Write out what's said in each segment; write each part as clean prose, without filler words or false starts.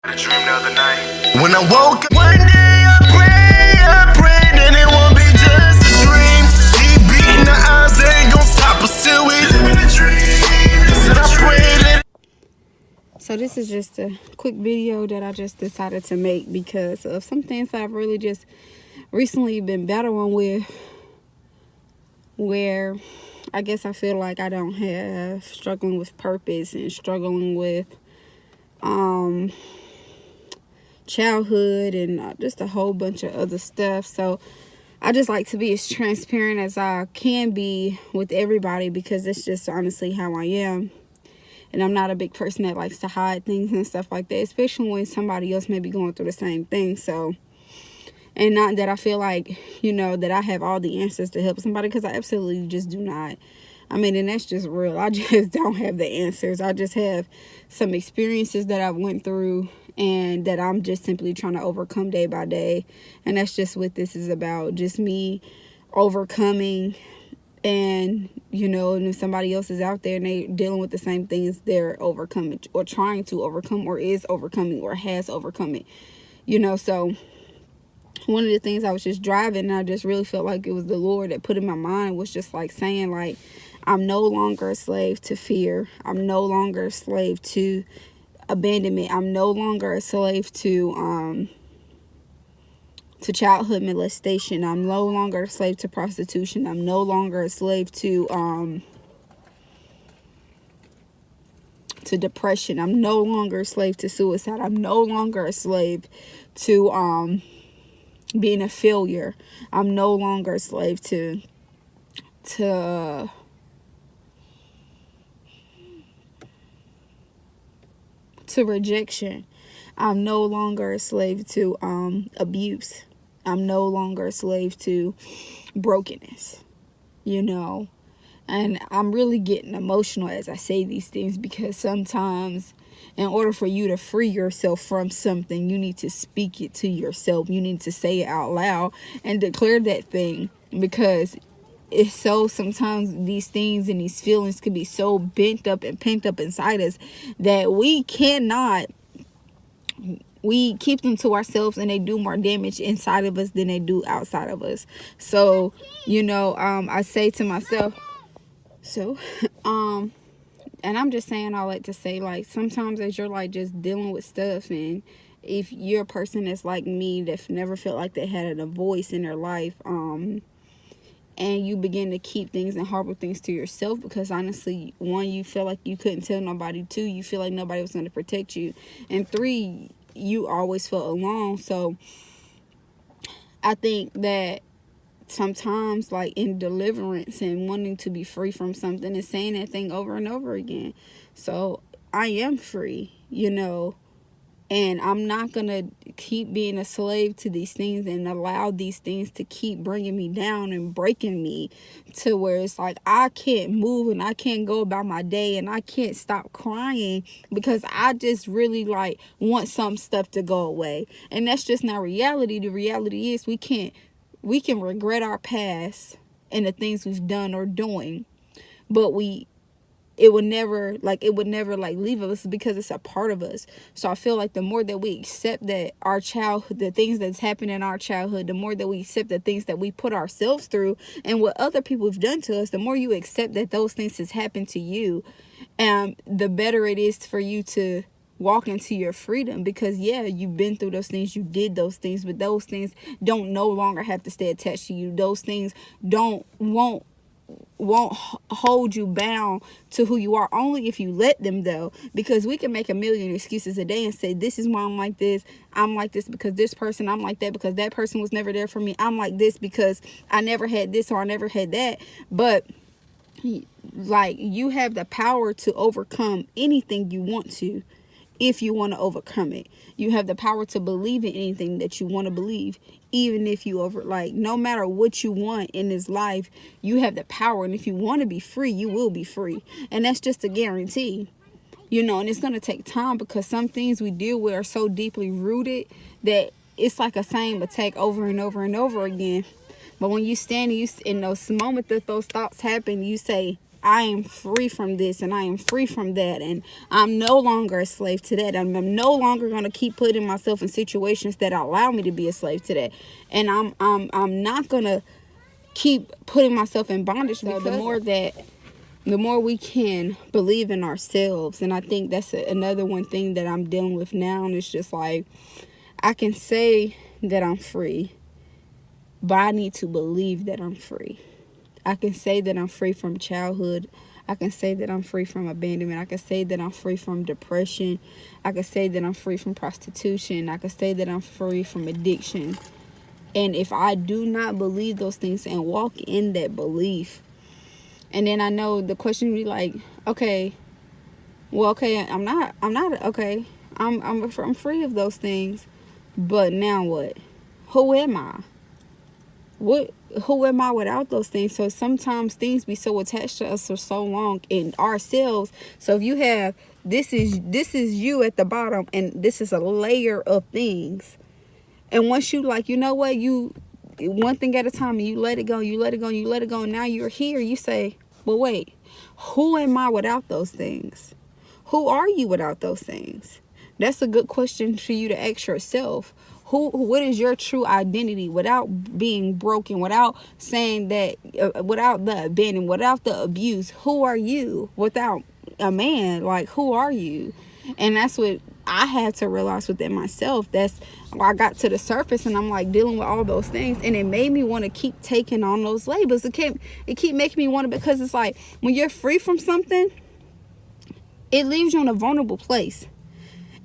A dream the other night. When I woke up one day, I prayed that it won't be just a dream. Keep beating the odds, they ain't gonna stop us till we live in a dream. Said I prayed that. So this is just a quick video that I just decided to make because of some things I've really just recently been battling with, where I guess I feel like I don't have struggling with purpose and struggling with childhood and just a whole bunch of other stuff. So I just like to be as transparent as I can be with everybody because it's just honestly how I am. And I'm not a big person that likes to hide things and stuff like that, especially when somebody else may be going through the same thing. So, and not that I feel like, that I have all the answers to help somebody, because I absolutely just do not. I mean, and that's just real. I just don't have the answers. I just have some experiences that I went through and that I'm just simply trying to overcome day by day. And that's just what this is about. Just me overcoming. And, and if somebody else is out there and they dealing with the same things they're overcoming or trying to overcome or is overcoming or has overcome it, so one of the things I was just driving and I just really felt like it was the Lord that put in my mind was just like saying, like, I'm no longer a slave to fear. I'm no longer a slave to abandonment. I'm no longer a slave to childhood molestation. I'm no longer a slave to prostitution. I'm no longer a slave to depression. I'm no longer a slave to suicide. I'm no longer a slave to being a failure. I'm no longer a slave to rejection. I'm no longer a slave to abuse. I'm no longer a slave to brokenness, and I'm really getting emotional as I say these things, because sometimes in order for you to free yourself from something, you need to speak it to yourself. You need to say it out loud and declare that thing, because it's so, sometimes these things and these feelings can be so bent up and pent up inside us that we keep them to ourselves, and they do more damage inside of us than they do outside of us. So, I say to myself, and I'm just saying all that to say, like, sometimes as you're like just dealing with stuff, and if you're a person that's like me, that never felt like they had a voice in their life, and you begin to keep things and harbor things to yourself because honestly, one, you feel like you couldn't tell nobody. Two, you feel like nobody was going to protect you. And three, you always felt alone. So I think that sometimes, like, in deliverance and wanting to be free from something and saying that thing over and over again. So I am free, and I'm not going to keep being a slave to these things and allow these things to keep bringing me down and breaking me to where it's like I can't move and I can't go about my day and I can't stop crying because I just really like want some stuff to go away. And that's just not reality. The reality is we can regret our past and the things we've done or doing, but it would never leave us because it's a part of us. So I feel like the more that we accept that our childhood, the things that's happened in our childhood, the more that we accept the things that we put ourselves through and what other people have done to us, the more you accept that those things has happened to you, the better it is for you to walk into your freedom. Because you've been through those things, you did those things, but those things don't no longer have to stay attached to you. Those things won't hold you bound to who you are, only if you let them, though, because we can make a million excuses a day and say, this is why I'm like this because this person, I'm like that because that person was never there for me, I'm like this because I never had this or I never had that. But like, you have the power to overcome anything you want to. If you want to overcome it, you have the power to believe in anything that you want to believe. Even if you no matter what you want in this life, you have the power. And if you want to be free, you will be free. And that's just a guarantee, and it's going to take time because some things we deal with are so deeply rooted that it's like a same attack over and over and over again. But when you stand in those moments that those thoughts happen, you say, I am free from this and I am free from that, and I'm no longer a slave to that. I'm no longer going to keep putting myself in situations that allow me to be a slave to that, and I'm not going to keep putting myself in bondage. So the more we can believe in ourselves, and I think that's another one thing that I'm dealing with now, and it's just like, I can say that I'm free, but I need to believe that I'm free. I can say that I'm free from childhood. I can say that I'm free from abandonment. I can say that I'm free from depression. I can say that I'm free from prostitution. I can say that I'm free from addiction. And if I do not believe those things and walk in that belief, and then I know the question would be like, okay, well, okay, I'm not, okay, I'm free of those things, but now what? Who am I? Who am I without those things? So sometimes things be so attached to us for so long in ourselves. So if you have, this is you at the bottom, and this is a layer of things. And once you like, you know what, you one thing at a time, and you let it go, you let it go, you let it go, and now you're here, you say, well, wait, who am I without those things? Who are you without those things? That's a good question for you to ask yourself. What is your true identity without being broken, without saying that, without the abandonment, without the abuse? Who are you without a man? Like, who are you? And that's what I had to realize within myself. That's why I got to the surface, and I'm like dealing with all those things, and it made me want to keep taking on those labels. It keep making me want to, because it's like, when you're free from something, it leaves you in a vulnerable place.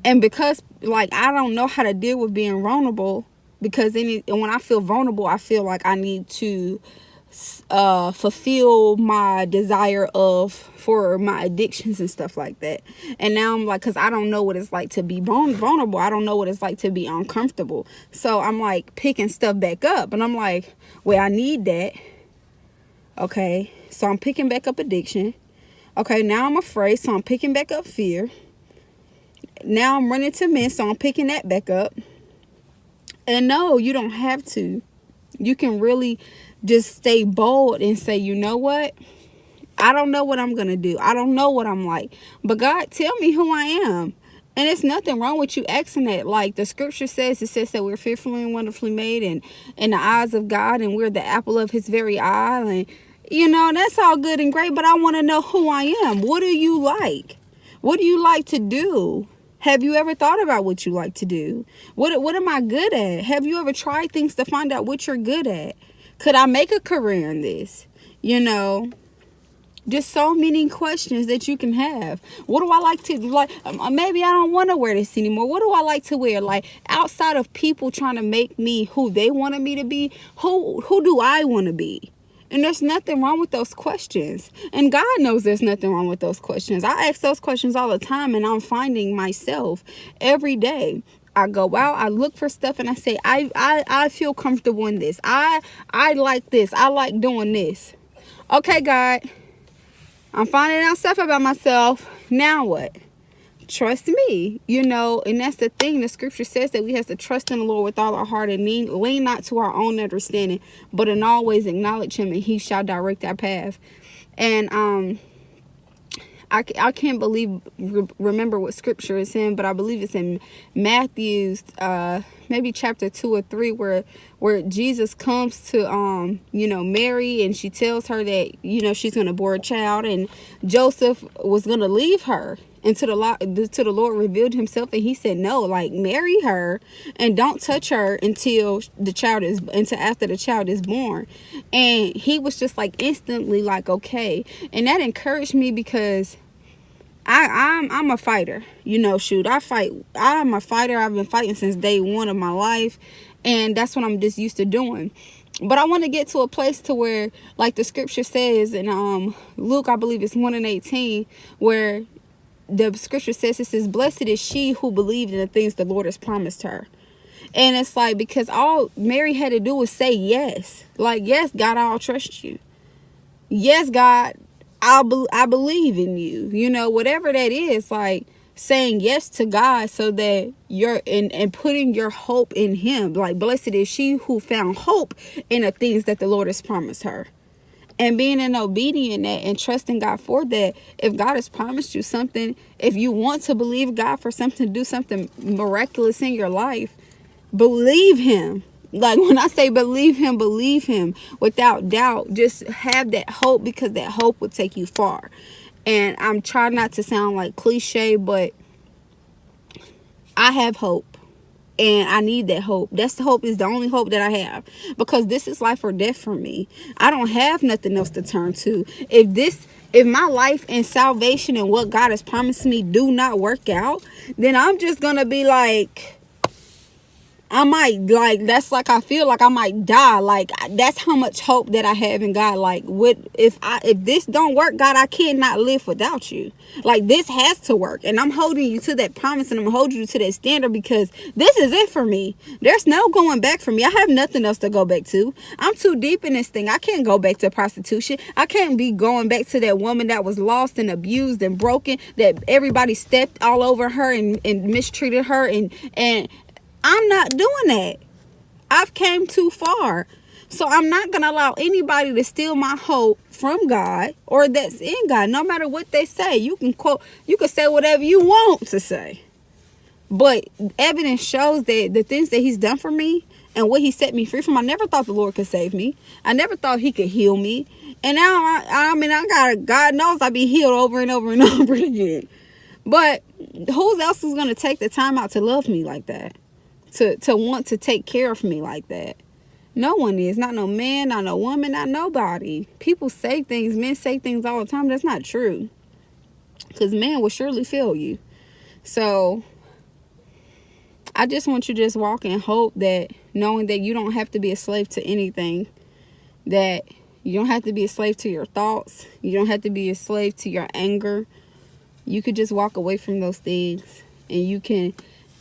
And because, like, I don't know how to deal with being vulnerable, because when I feel vulnerable, I feel like I need to fulfill my desire for my addictions and stuff like that. And now I'm like, because I don't know what it's like to be vulnerable. I don't know what it's like to be uncomfortable. So I'm like picking stuff back up, and I'm like, well, I need that. Okay, so I'm picking back up addiction. Okay, now I'm afraid, so I'm picking back up fear. Now I'm running to men, so I'm picking that back up. And no, you don't have to. You can really just stay bold and say, you know what? I don't know what I'm going to do. I don't know what I'm like. But God, tell me who I am. And it's nothing wrong with you asking that. Like the scripture says, it says that we're fearfully and wonderfully made, and in the eyes of God, and we're the apple of his very eye. And, you know, that's all good and great, but I want to know who I am. What do you like? What do you like to do? Have you ever thought about what you like to do? What am I good at? Have you ever tried things to find out what you're good at? Could I make a career in this? You know, just so many questions that you can have. What do I like to do? Like, maybe I don't want to wear this anymore. What do I like to wear? Like, outside of people trying to make me who they wanted me to be, who do I want to be? And there's nothing wrong with those questions. And God knows there's nothing wrong with those questions. I ask those questions all the time, and I'm finding myself every day. I go out, I look for stuff, and I say, I feel comfortable in this. I like this. I like doing this. Okay, God, I'm finding out stuff about myself. Now what? Trust me, you know, and that's the thing. The scripture says that we have to trust in the Lord with all our heart, and lean not to our own understanding, but in all ways acknowledge him, and he shall direct our path. And I can't remember what scripture it's in, but I believe it's in Matthew's maybe chapter 2 or 3, where Jesus comes to Mary, and she tells her that, you know, she's gonna bear a child, and Joseph was gonna leave her until the Lord revealed himself, and he said, no, like, marry her and don't touch her until after the child is born. And he was just like instantly like, okay. And that encouraged me, because I'm a fighter, you know, shoot, I fight. I'm a fighter. I've been fighting since day one of my life, and that's what I'm just used to doing. But I want to get to a place to where, like the scripture says in Luke, I believe it's 1:18, where the scripture says, it says, blessed is she who believed in the things the Lord has promised her. And it's like, because all Mary had to do was say yes. Like, yes, God, I'll trust you. Yes, God, I believe in you. You know, whatever that is, like saying yes to God, so that you're and putting your hope in him. Like, blessed is she who found hope in the things that the Lord has promised her. And being an obedient that and trusting God for that. If God has promised you something, if you want to believe God for something, to do something miraculous in your life, believe him. Like when I say believe him without doubt. Just have that hope, because that hope will take you far. And I'm trying not to sound like cliche, but I have hope. And I need that hope. That's the hope, is the only hope that I have. Because this is life or death for me. I don't have nothing else to turn to. If my life and salvation and what God has promised me do not work out, then I'm just going to be like, I might, like, that's like, I feel like I might die. Like, that's how much hope that I have in God. Like, if this don't work, God, I cannot live without you. Like, this has to work. And I'm holding you to that promise, and I'm holding you to that standard, because this is it for me. There's no going back for me. I have nothing else to go back to. I'm too deep in this thing. I can't go back to prostitution. I can't be going back to that woman that was lost and abused and broken, that everybody stepped all over her and mistreated her, and I'm not doing that. I've came too far. So I'm not going to allow anybody to steal my hope from God, or that's in God, no matter what they say. You can say whatever you want to say. But evidence shows that the things that he's done for me and what he set me free from, I never thought the Lord could save me. I never thought he could heal me. And now, God knows I be healed over and over and over again. But who else is going to take the time out to love me like that? To want to take care of me like that? No one is. Not no man, not no woman, not nobody. People say things, men say things all the time. That's not true. Because man will surely fail you. So I just want you to just walk in hope, that knowing that you don't have to be a slave to anything. That you don't have to be a slave to your thoughts. You don't have to be a slave to your anger. You could just walk away from those things, and you can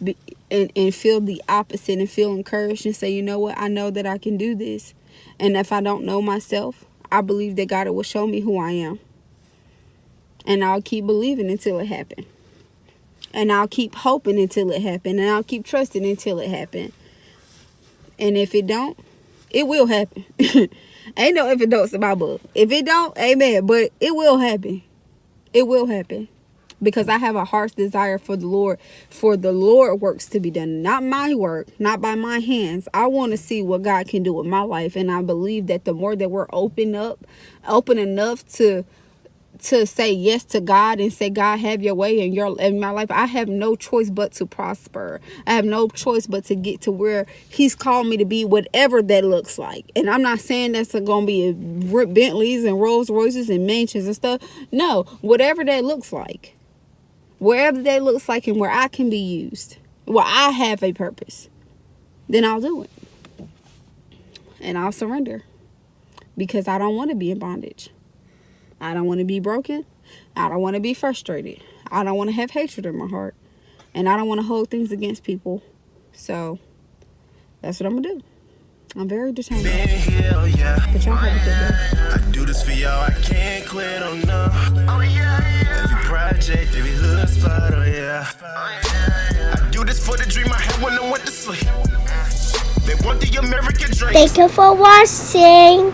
be and feel the opposite, and feel encouraged, and say, you know what, I know that I can do this. And if I don't know myself, I believe that God will show me who I am. And I'll keep believing until it happens. And I'll keep hoping until it happens. And I'll keep trusting until it happens. And if it don't, it will happen. Ain't no if it don't, it's my book. If it don't, amen. But it will happen. It will happen. Because I have a heart's desire for the Lord works to be done. Not my work, not by my hands. I want to see what God can do with my life. And I believe that the more that we're open enough to say yes to God, and say, God, have your way in my life, I have no choice but to prosper. I have no choice but to get to where he's called me to be, whatever that looks like. And I'm not saying that's going to be Bentleys and Rolls Royces and mansions and stuff. No, whatever that looks like. Wherever that looks like, and where I can be used, where I have a purpose, then I'll do it. And I'll surrender. Because I don't want to be in bondage. I don't want to be broken. I don't want to be frustrated. I don't want to have hatred in my heart. And I don't want to hold things against people. So that's what I'm going to do. I'm very determined. But y'all have a good day. I do this for y'all, I can't quit, oh no. Oh yeah. Every project, every hood spot, oh yeah. I do this for the dream I had when I went to sleep. They want the American dream. Thank you for watching.